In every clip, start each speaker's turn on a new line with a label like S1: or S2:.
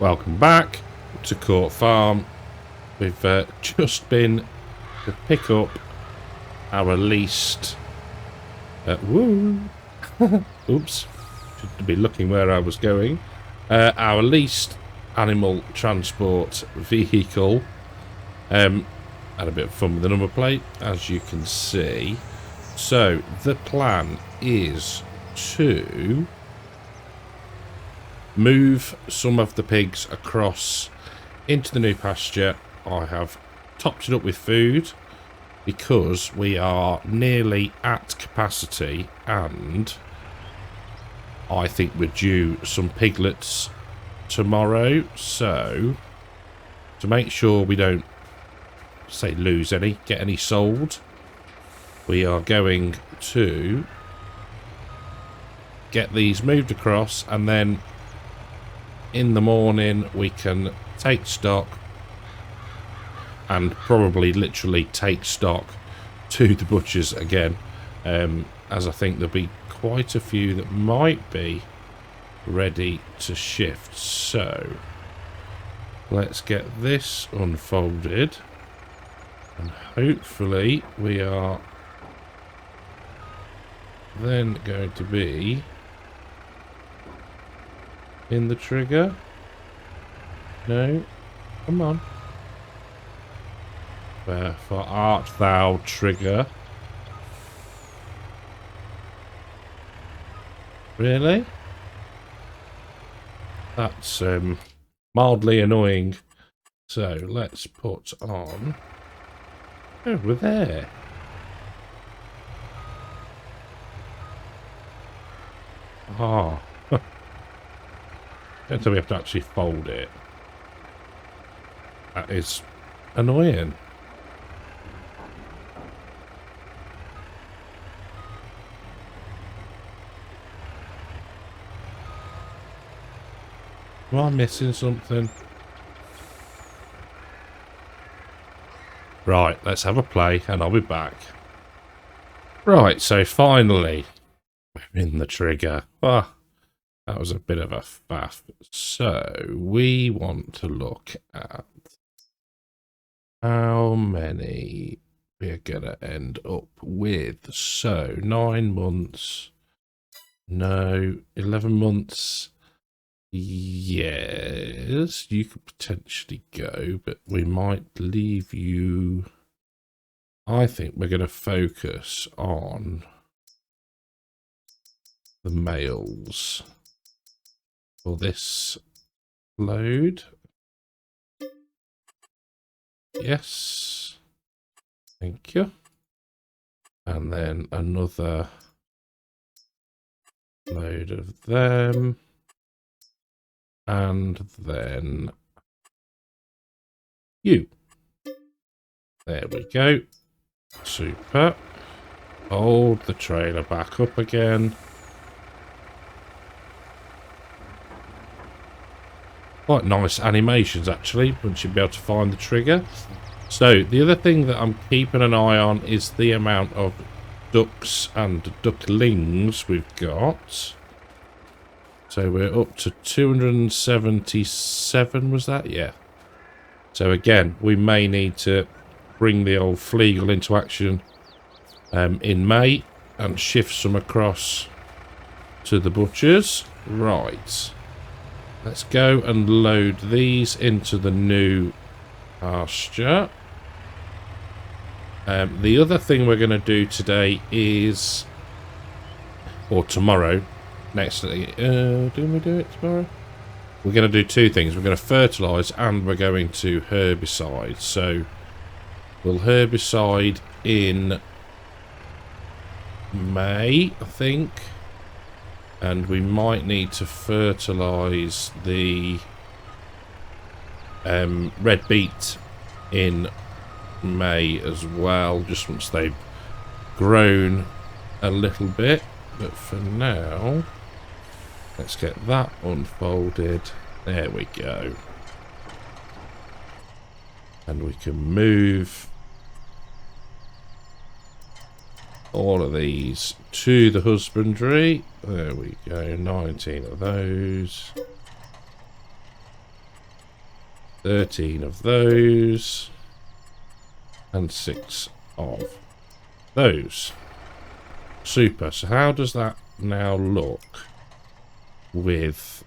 S1: Welcome back to Court Farm. We've just been to pick up our leased... woo! Oops. Should be looking where I was going. Our leased animal transport vehicle. Had a bit of fun with the number plate, as you can see. So, the plan is to move some of the pigs across into the new pasture. I have topped it up with food because we are nearly at capacity, and I think we're due some piglets tomorrow. So, to make sure we don't lose any, get any sold, we are going to get these moved across, and then in the morning we can take stock and probably literally take stock to the butchers again, as I think there'll be quite a few that might be ready to shift. So let's get this unfolded, and hopefully we are then going to be in the trigger. No, come on. Wherefore art thou, trigger? Really? That's mildly annoying. So let's put on over there. Ah. Don't tell me we have to actually fold it. That is annoying. Am I missing something? Right, let's have a play and I'll be back. Right, so finally we're in the trigger. Ah. That was a bit of a faff. So we want to look at how many we're going to end up with. So 9 months. No. 11 months. Yes. You could potentially go, but we might leave you. I think we're going to focus on the males for this load. Yes, thank you. And then another load of them, and then you. There we go. Super. Hold the trailer back up again. Quite nice animations actually, once you'll be able to find the trigger. So the other thing that I'm keeping an eye on is the amount of ducks and ducklings we've got. So we're up to 277, was that? Yeah. So again, we may need to bring the old Fleagle into action in May and shift some across to the butchers. Right. Let's go and load these into the new pasture. The other thing we're going to do today is, or tomorrow, do we do it tomorrow? We're going to do two things. We're going to fertilise and we're going to herbicide. So we'll herbicide in May, I think. And we might need to fertilise the red beet in May as well, just once they've grown a little bit. But for now, let's get that unfolded. There we go. And we can move all of these to the husbandry. There we go, 19 of those. 13 of those. And 6 of those. Super. So how does that now look with...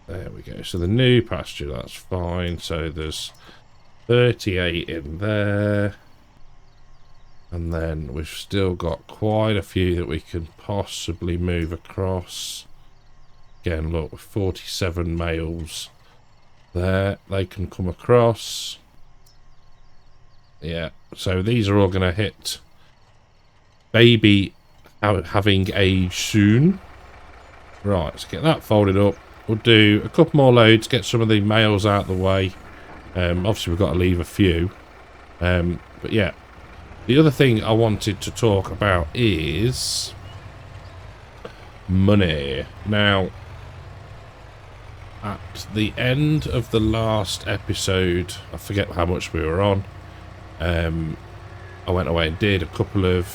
S1: There we go. So the new pasture, that's fine. So there's 38 in there. And then we've still got quite a few that we can possibly move across. Again, look, with 47 males there. They can come across. Yeah, so these are all going to hit baby having age soon. Right, let's get that folded up. We'll do a couple more loads, get some of the males out of the way. Obviously, we've got to leave a few. But yeah, the other thing I wanted to talk about is money. Now, at the end of the last episode, I forget how much we were on. I went away and did a couple of,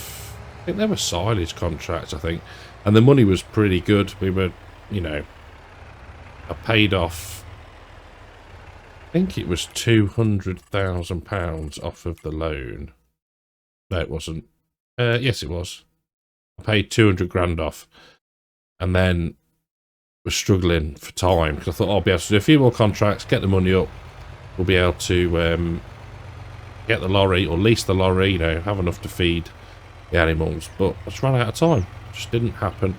S1: I think they were silage contracts, I think, and the money was pretty good. We were, you know, I paid off, I think it was £200,000 off of the loan. No, it wasn't. Yes, it was. I paid 200 grand off, and then was struggling for time because I thought, I'll be able to do a few more contracts, get the money up, we'll be able to get the lorry or lease the lorry, you know, have enough to feed the animals. But I just ran out of time. Just didn't happen.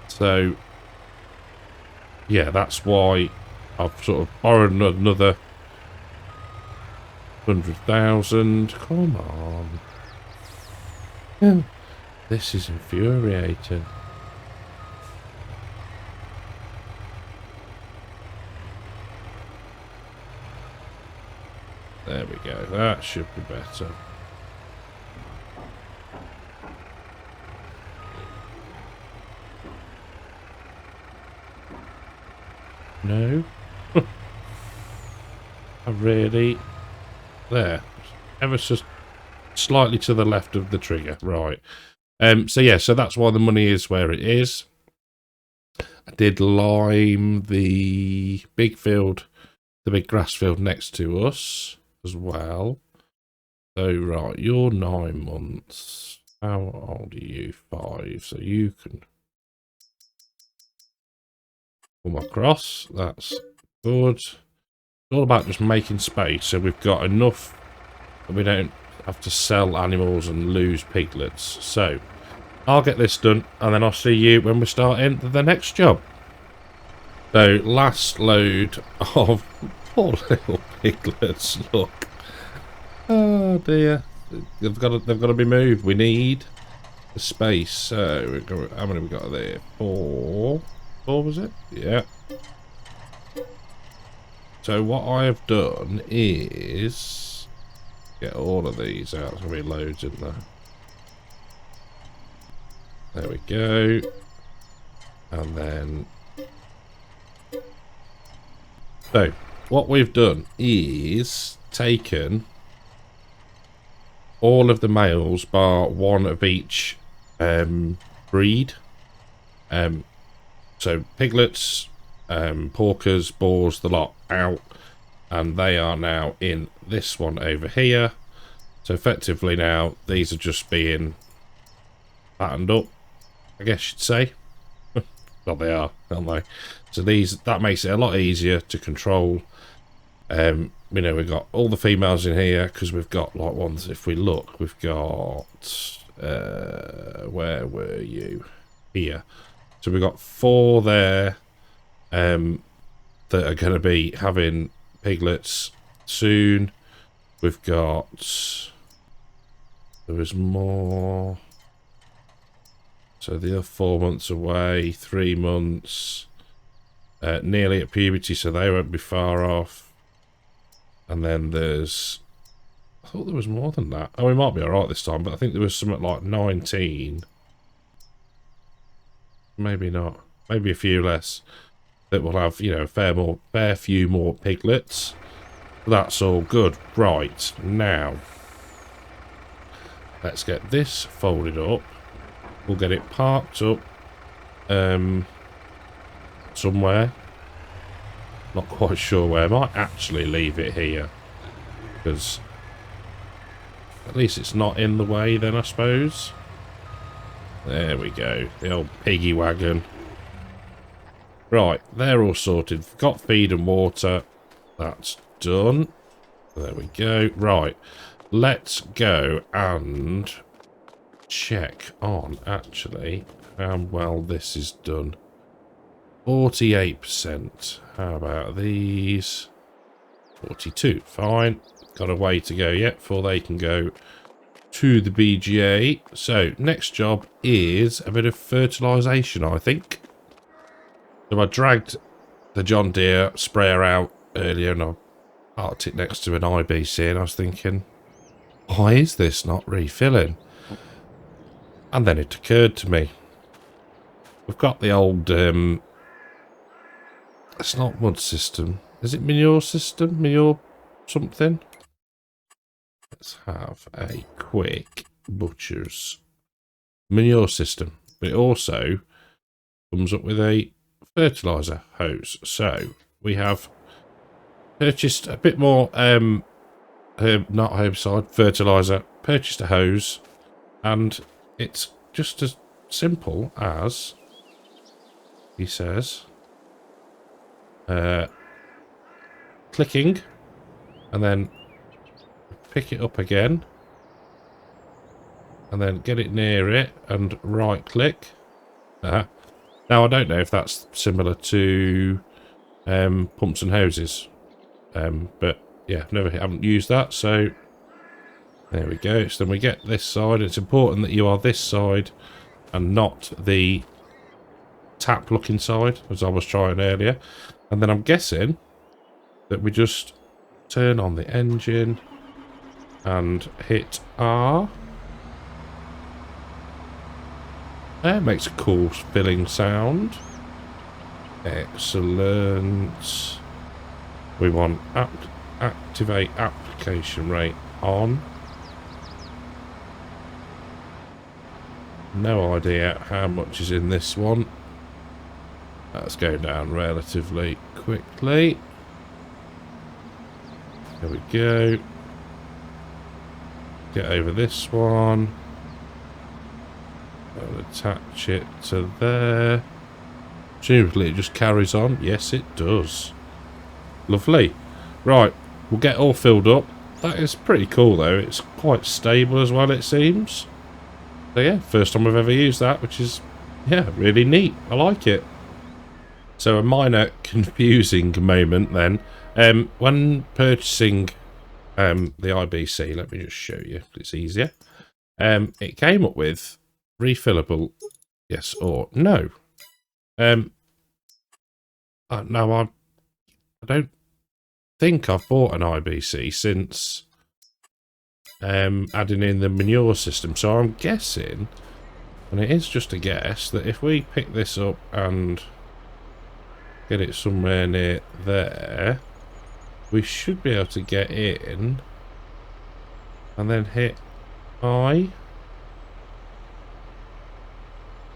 S1: So yeah, that's why I've sort of borrowed another 100,000. Come on. Oh, this is infuriating. There we go. That should be better. No. I really... There. Ever so slightly to the left of the trigger. Right. So yeah, so that's why the money is where it is. I did lime the big field, the big grass field next to us as well. So right, you're 9 months. How old are you? 5. So you can come across. That's good. It's all about just making space, so we've got enough that we don't have to sell animals and lose piglets. So I'll get this done, and then I'll see you when we start in the next job. So last load of poor little piglets. Look, oh dear, they've got to be moved. We need the space. So we've got, how many we got there? 4. 4 was it? Yeah. So what I have done is get all of these out. There's going to be loads in there. There we go. And then... So, what we've done is taken all of the males bar one of each breed. So, piglets, porkers, boars, the lot out. And they are now in this one over here. So, effectively now, these are just being patterned up, I guess you'd say. Well, they are, aren't they? So these, that makes it a lot easier to control. You know, we've got all the females in here because we've got like ones. If we look, we've got where were you? Here. So we've got 4 there that are going to be having piglets soon. We've got, there was more. So the other 4 months away, 3 months, nearly at puberty, so they won't be far off. And then there's, I thought there was more than that. Oh, we might be alright this time, but I think there was something like 19. Maybe not. Maybe a few less. That will have, you know, a fair few more piglets. That's all good. Right, now, let's get this folded up. We'll get it parked up somewhere. Not quite sure where. I might actually leave it here, because at least it's not in the way then, I suppose. There we go. The old piggy wagon. Right, they're all sorted. Got feed and water. That's done. There we go. Right, let's go and check on, actually, how well this is done. 48%. How about these? 42. Fine. Got a way to go yet before they can go to the BGA. So, next job is a bit of fertilisation, I think. So I dragged the John Deere sprayer out earlier and I parked it next to an IBC and I was thinking, why is this not refilling? And then it occurred to me, we've got the old, it's not mud system. Is it manure system? Manure something? Let's have a quick butcher's manure system. But it also comes up with a fertiliser hose. So we have purchased a bit more not herbicide, fertiliser, purchased a hose, and it's just as simple as he says, clicking and then pick it up again and then get it near it and right click. Now I don't know if that's similar to pumps and hoses, but yeah, haven't used that. So there we go. So then we get this side. It's important that you are this side and not the tap looking side, as I was trying earlier. And then I'm guessing that we just turn on the engine and hit R. That makes a cool filling sound. Excellent. We want activate application rate on. No idea how much is in this one. Let's go down relatively quickly. There we go. Get over this one. I'll attach it to there. Presumably it just carries on. Yes, it does. Lovely. Right, we'll get all filled up. That is pretty cool though. It's quite stable as well, it seems. So yeah, first time I've ever used that, which is, yeah, really neat. I like it. So a minor confusing moment then. When purchasing the IBC, let me just show you, it's easier. It came up with refillable, yes or no. No, I don't think I've bought an IBC since adding in the manure system. So I'm guessing, and it is just a guess, that if we pick this up and get it somewhere near there, we should be able to get in and then hit I.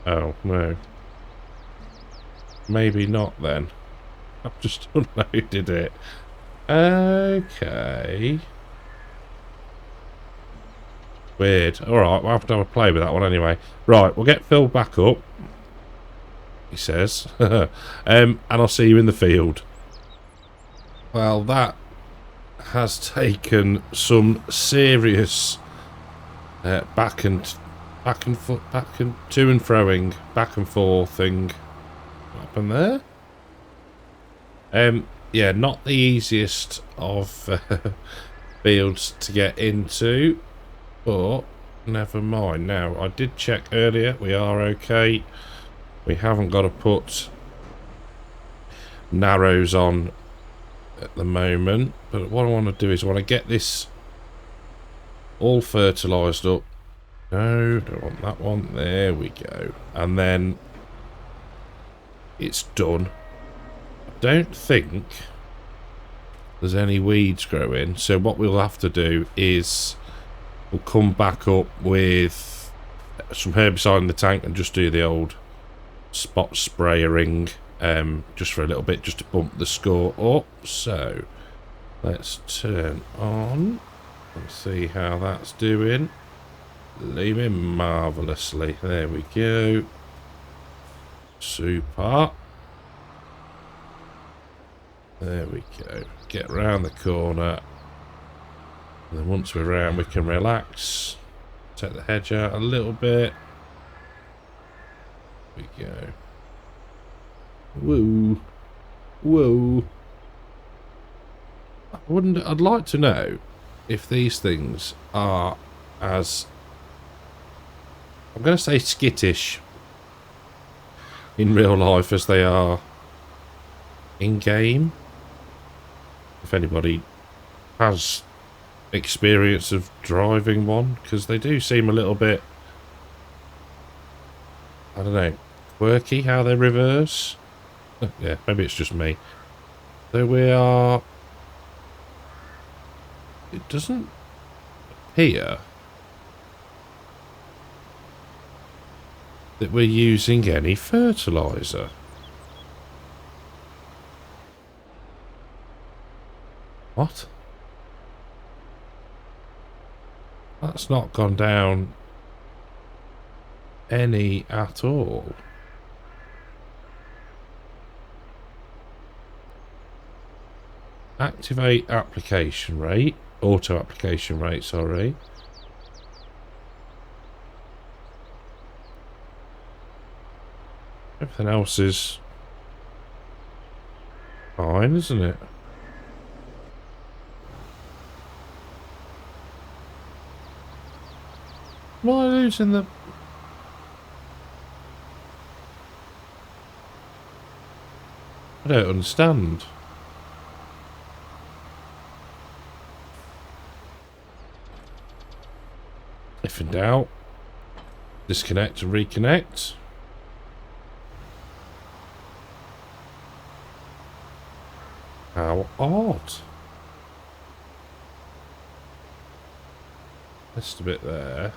S1: Oh, no. Maybe not then. I've just unloaded it. Okay. Weird. Alright, we'll have to have a play with that one anyway. Right, we'll get filled back up, he says. And I'll see you in the field. Well, that has taken some serious back and to and froing, back and forthing. What happened there? Yeah, not the easiest of fields to get into, but never mind. Now, I did check earlier, we are okay. We haven't got to put narrows on at the moment, but what I want to do is I want to get this all fertilised up. No, don't want that one. There we go. And then it's done. I don't think there's any weeds growing, so what we'll have to do is we'll come back up with some herbicide in the tank and just do the old spot sprayering just for a little bit, just to bump the score up. So let's turn on and see how that's doing. Leaving marvellously. There we go. Super. There we go. Get round the corner. And then once we're around, we can relax. Take the hedge out a little bit. There we go. Woo. Woo. I'd like to know if these things are as, I'm going to say, skittish in real life as they are in game. If anybody has experience of driving one, because they do seem a little bit, I don't know, quirky how they reverse. Yeah, maybe it's just me. So we are, it doesn't appear that we're using any fertilizer. What? That's not gone down any at all. Activate application rate. Auto application rate, sorry. Everything else is fine, isn't it? Am I losing the... I don't understand. If in doubt, disconnect and reconnect. How odd. Just a bit there.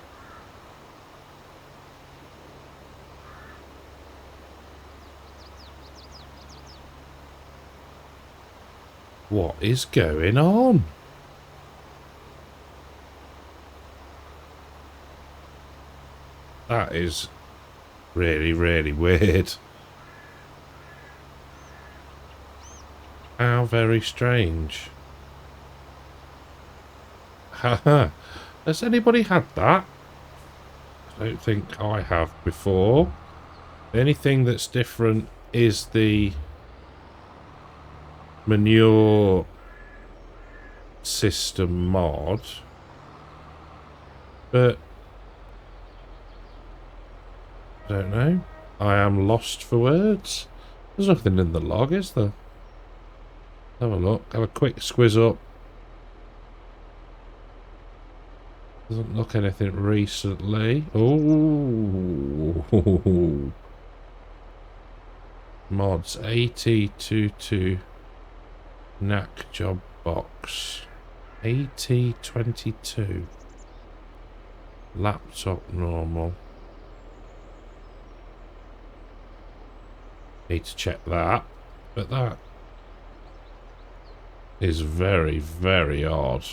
S1: What is going on? That is really, really weird. How very strange. Haha. Has anybody had that? I don't think I have before. The only thing that's different is the manure system mod. But I don't know. I am lost for words. There's nothing in the log, is there? Have a look. Have a quick squiz up. Doesn't look anything recently. Oh. Mods AT22 knack job box. AT22. Laptop normal. Need to check that. But that is very, very odd.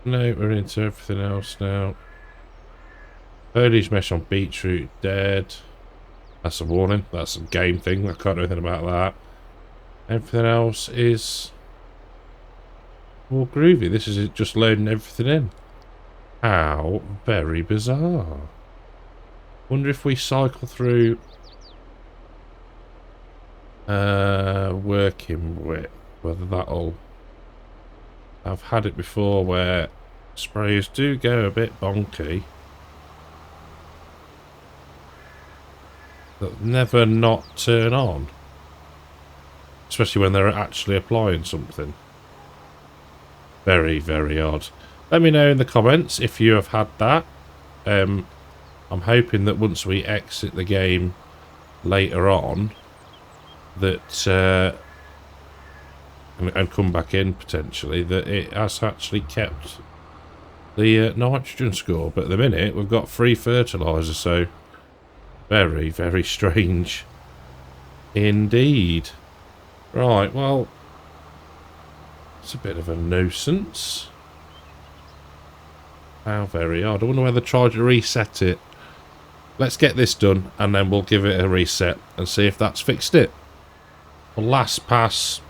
S1: No, we're into everything else now. Foliage mesh on beetroot dead. That's a warning. That's a game thing. I can't do anything about that. Everything else is more groovy. This is just loading everything in. How very bizarre. Wonder if we cycle through working with whether that'll... I've had it before where sprays do go a bit bonky. That never not turn on. Especially when they're actually applying something. Very, very odd. Let me know in the comments if you have had that. I'm hoping that once we exit the game later on, that and come back in potentially, that it has actually kept the nitrogen score. But at the minute we've got free fertiliser, so very, very strange. Indeed. Right, well, it's a bit of a nuisance. How very odd. I wonder whether they tried to reset it. Let's get this done, and then we'll give it a reset and see if that's fixed it. Well, last pass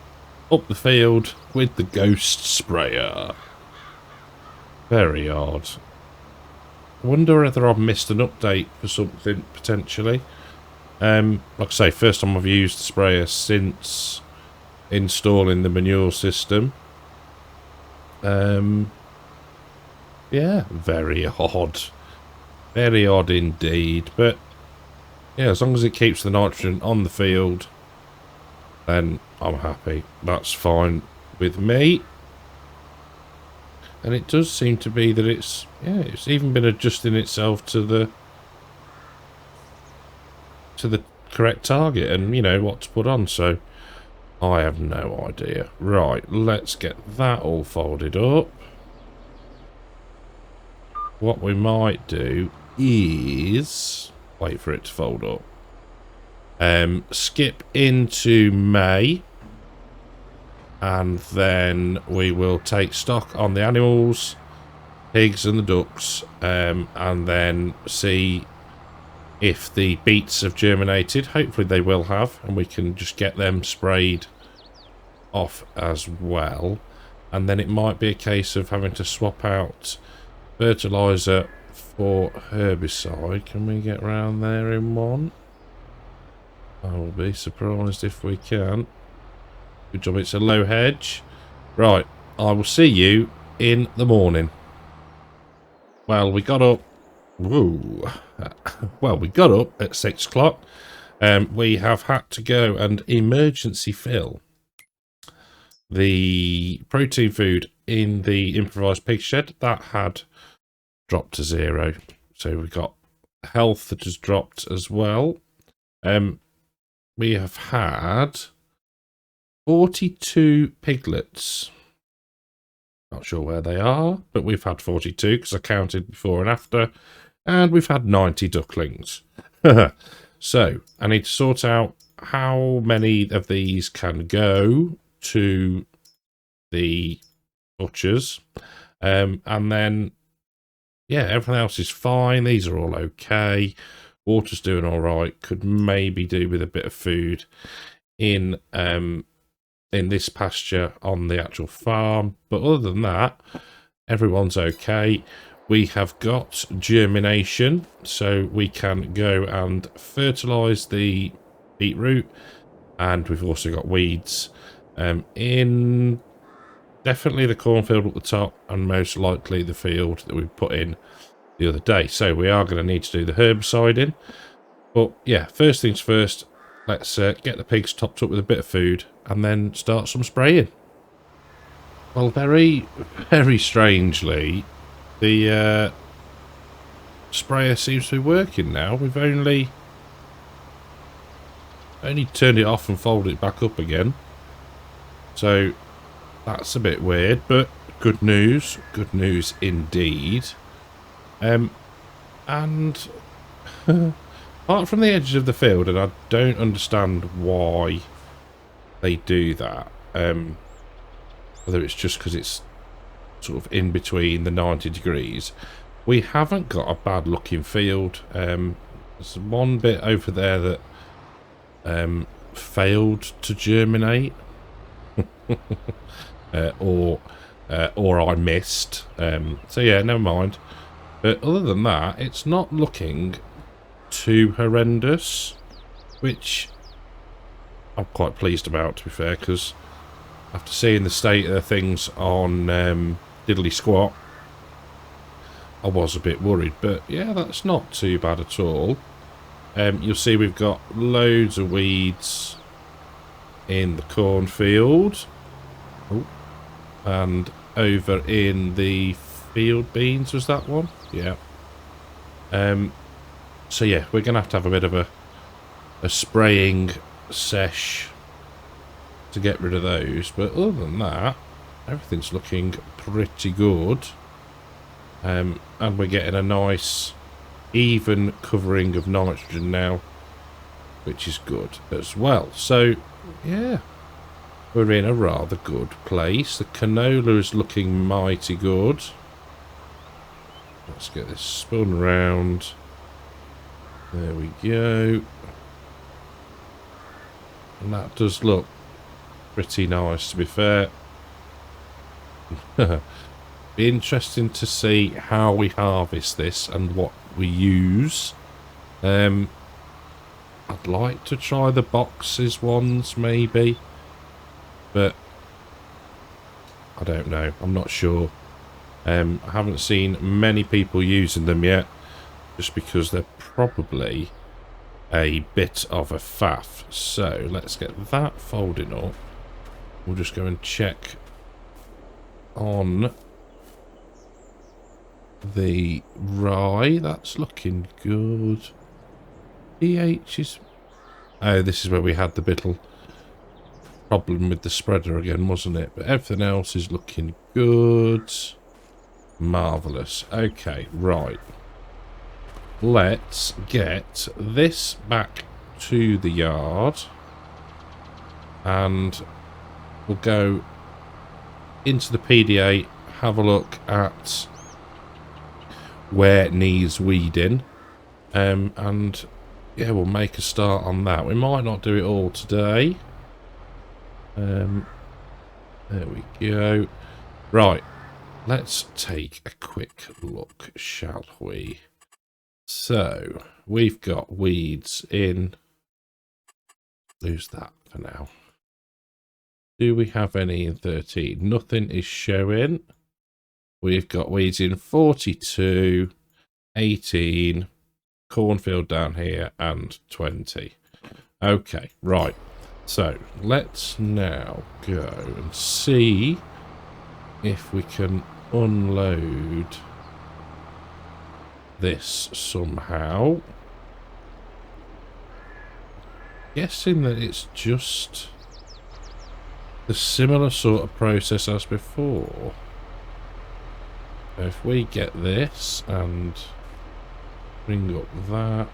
S1: up the field with the ghost sprayer. Very odd. I wonder whether I've missed an update for something, potentially. Like I say, first time I've used the sprayer since installing the manure system. Yeah, very odd. Very odd indeed. But, yeah, as long as it keeps the nitrogen on the field, then I'm happy. That's fine with me. And it does seem to be that it's even been adjusting itself to the correct target and, you know, what to put on. So I have no idea. Right, let's get that all folded up. What we might do is wait for it to fold up. Skip into May, and then we will take stock on the animals, pigs and the ducks, and then see if the beets have germinated. Hopefully they will have, and we can just get them sprayed off as well. And then it might be a case of having to swap out fertilizer for herbicide. Can we get round there in one? I will be surprised if we can. Good job, it's a low hedge. Right, I will see you in the morning. Well, we got up. Woo. Well, we got up at 6 o'clock. We have had to go and emergency fill the protein food in the improvised pig shed. That had dropped to 0. So we've got health that has dropped as well. We have had 42 piglets. Not sure where they are, but we've had 42 because I counted before and after. And we've had 90 ducklings. So I need to sort out how many of these can go to the butchers. And then, yeah, everything else is fine. These are all okay. Water's doing all right. Could maybe do with a bit of food in this pasture on the actual farm. But other than that, everyone's okay. We have got germination, so we can go and fertilise the beetroot. And we've also got weeds in definitely the cornfield at the top, and most likely the field that we put in the other day. So we are going to need to do the herbicide in. But yeah, first things first, let's get the pigs topped up with a bit of food and then start some spraying. Well, very, very strangely, the sprayer seems to be working now. We've only turned it off and folded it back up again. So that's a bit weird, but good news indeed. And apart from the edges of the field, and I don't understand why they do that, whether it's just because it's sort of in between the 90 degrees, we haven't got a bad looking field. There's one bit over there that failed to germinate, or I missed. So yeah, never mind. But other than that, it's not looking too horrendous, which I'm quite pleased about, to be fair, because after seeing the state of things on Diddly Squat, I was a bit worried. But yeah, that's not too bad at all. You'll see we've got loads of weeds in the cornfield. Oh, and over in the field beans, was that one? Yeah. So yeah, we're going to have a bit of a spraying sesh to get rid of those. But other than that, everything's looking pretty good. And we're getting a nice even covering of nitrogen now which is good as well. So, yeah, we're in a rather good place. The canola is looking mighty good. Let's get this spun round. There we go. And that does look pretty nice, to be fair. Be interesting to see how we harvest this and what we use. I'd like to try the boxes ones, maybe. But I don't know. I'm not sure. I haven't seen many people using them yet, just because they're probably a bit of a faff. So let's get that folding up. We'll just go and check on the rye. That's looking good. pH is... Oh, this is where we had the little problem with the spreader again, wasn't it? But everything else is looking good. Marvellous. Okay, right. Let's get this back to the yard. And we'll go into the PDA, have a look at where it needs weeding. And yeah, we'll make a start on that. We might not do it all today. There we go. Right. Let's take a quick look, shall we? So, we've got weeds in... Lose that for now. Do we have any in 13? Nothing is showing. We've got weeds in 42, 18, cornfield down here, and 20. Okay, right. So, let's now go and see if we can unload this somehow. Guessing that it's just the similar sort of process as before. So if we get this and bring up that.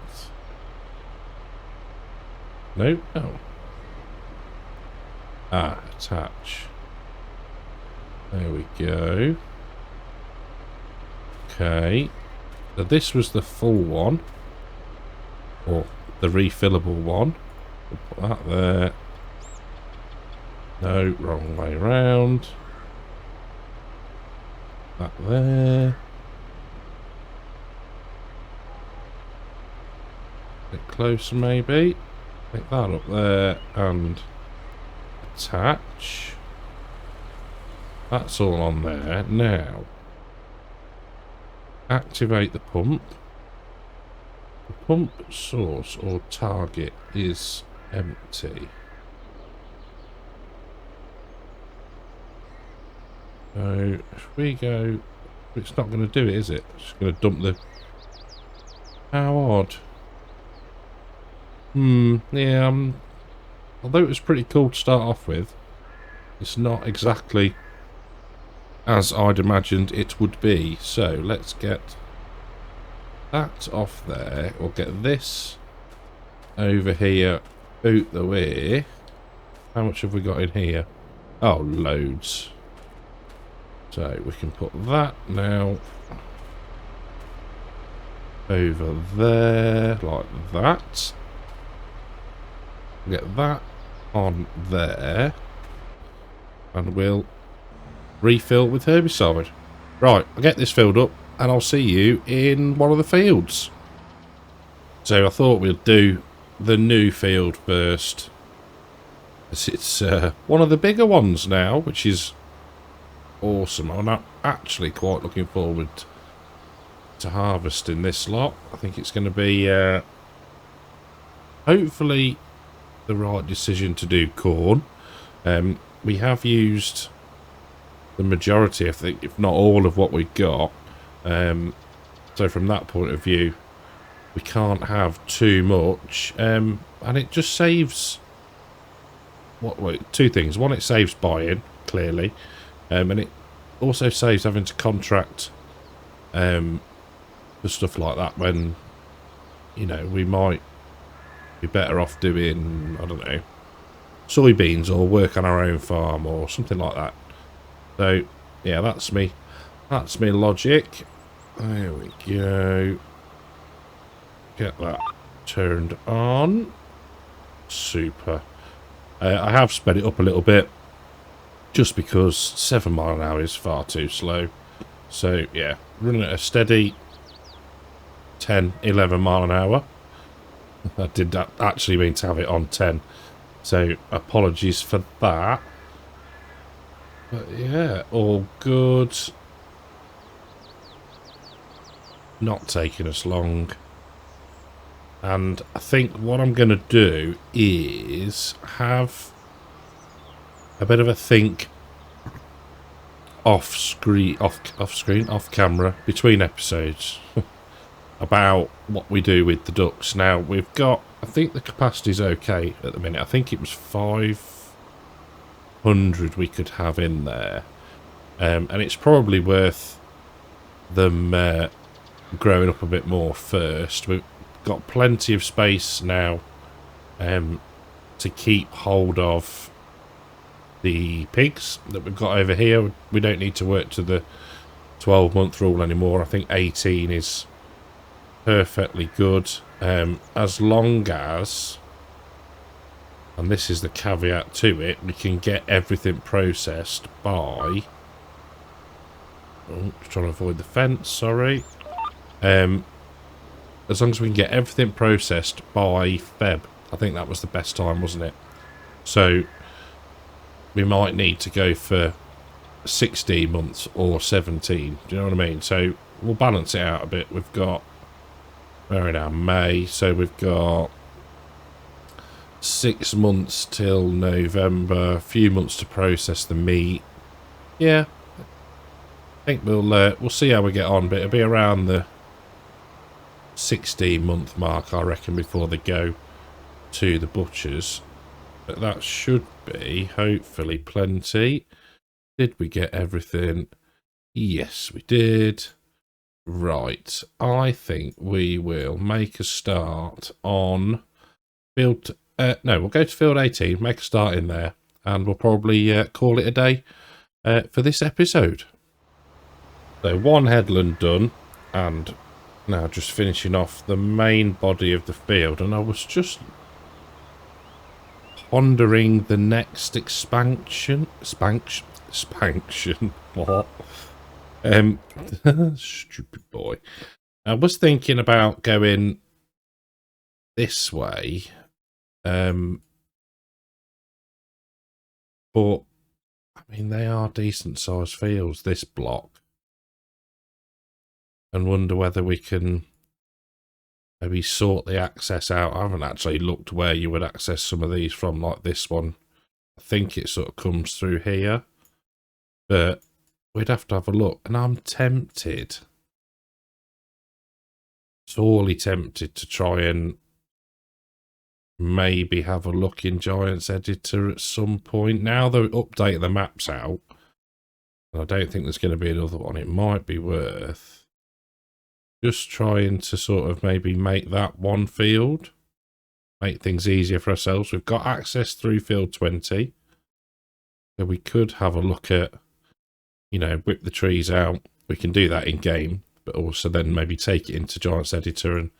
S1: No, oh. Ah, attach. There we go. Okay. So this was the full one. Or the refillable one. We'll put that there. No, wrong way round. That there. Bit closer maybe. Pick that up there and attach. That's all on there. Now, activate the pump. The pump source or target is empty. So, if we go... It's not going to do it, is it? It's just going to dump the... How odd. Yeah, although it was pretty cool to start off with, it's not exactly as I'd imagined it would be. So let's get that off there. We'll get this over here out the way. How much have we got in here? Oh, loads. So we can put that now over there like that. Get that on there and we'll refill with herbicide. Right, I'll get this filled up and I'll see you in one of the fields. So I thought we'd do the new field first, as it's one of the bigger ones now, which is awesome. I'm actually quite looking forward to harvesting this lot. I think it's going to be hopefully the right decision to do corn. We have used the majority, I think, if not all of what we got. So from that point of view, we can't have too much. And it just saves... Wait, two things. One, it saves buying, clearly. And it also saves having to contract for stuff like that when, you know, we might be better off doing, I don't know, soybeans or work on our own farm or something like that. So yeah, that's me logic. There we go. Get that turned on. Super. I have sped it up a little bit just because 7 mile an hour is far too slow. So yeah, running at a steady 10, 11 mile an hour. I did actually mean to have it on 10. So apologies for that. But yeah, all good. Not taking us long. And I think what I'm going to do is have a bit of a think off camera between episodes about what we do with the ducks. Now we've got, I think the capacity's okay at the minute. I think it was 500 we could have in there, and it's probably worth them growing up a bit more first. We've got plenty of space now to keep hold of the pigs that we've got over here. We don't need to work to the 12-month rule anymore. I think 18 is perfectly good, as long as, and this is the caveat to it, we can get everything processed by, trying to avoid the fence, sorry, as long as we can get everything processed by Feb. I think that was the best time, wasn't it? So we might need to go for 16 months or 17. Do you know what I mean? So we'll balance it out a bit. We've got, we're in our May, so we've got 6 months till November, a few months to process the meat. Yeah, I think we'll see how we get on, but it'll be around the 16-month mark, I reckon, before they go to the butchers. But that should be hopefully plenty. Did we get everything? Yes, we did. Right, I think we will make a start on field. No, we'll go to field 18, make a start in there, and we'll probably call it a day for this episode. So one headland done, and now just finishing off the main body of the field. And I was just pondering the next expansion. What? Stupid boy. I was thinking about going this way, but I mean, they are decent sized fields, this block, and wonder whether we can maybe sort the access out. I haven't actually looked where you would access some of these from, like this one. I think it sort of comes through here, but we'd have to have a look. And I'm tempted, sorely tempted, to try and maybe have a look in Giants Editor at some point. Now they're updating the maps out, and I don't think there's going to be another one, it might be worth just trying to sort of maybe make that one field, make things easier for ourselves. We've got access through field 20, so we could have a look at, you know, whip the trees out. We can do that in game, but also then maybe take it into Giants Editor and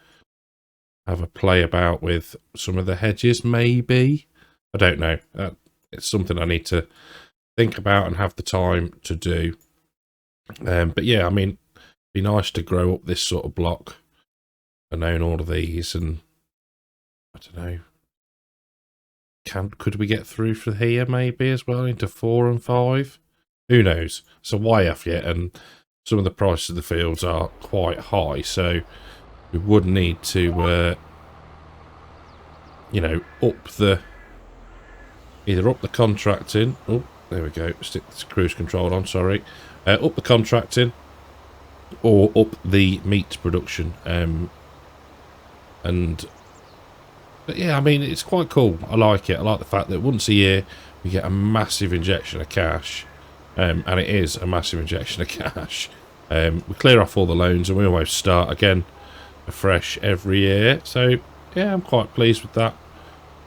S1: have a play about with some of the hedges, maybe. I don't know. It's something I need to think about and have the time to do. But yeah, I mean, be nice to grow up this sort of block and own all of these, and I don't know, could we get through for here maybe as well into 4 and 5? Who knows? It's a way off yet, and some of the prices of the fields are quite high, so we would need to you know, either up the contracting. Oh, there we go, stick the cruise control on, sorry. Up the contracting, or up the meat production. But yeah, I mean, it's quite cool. I like it. I like the fact that once a year we get a massive injection of cash, and it is a massive injection of cash. We clear off all the loans and we almost start again afresh every year. So yeah, I'm quite pleased with that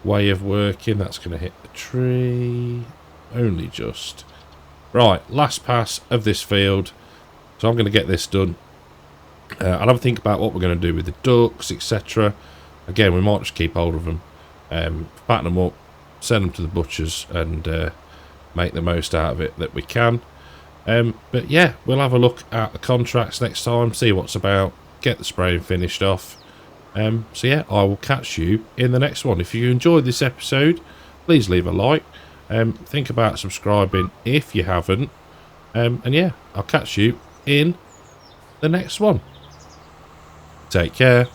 S1: way of working. That's going to hit the tree. Only just. Right, last pass of this field. So I'm going to get this done. I'll have a think about what we're going to do with the ducks, etc. Again, we might just keep hold of them, fatten them up, send them to the butchers, and make the most out of it that we can. But yeah, we'll have a look at the contracts next time, see what's about, get the spraying finished off. So yeah, I will catch you in the next one. If you enjoyed this episode, please leave a like. Think about subscribing if you haven't. And yeah, I'll catch you in the next one. Take care.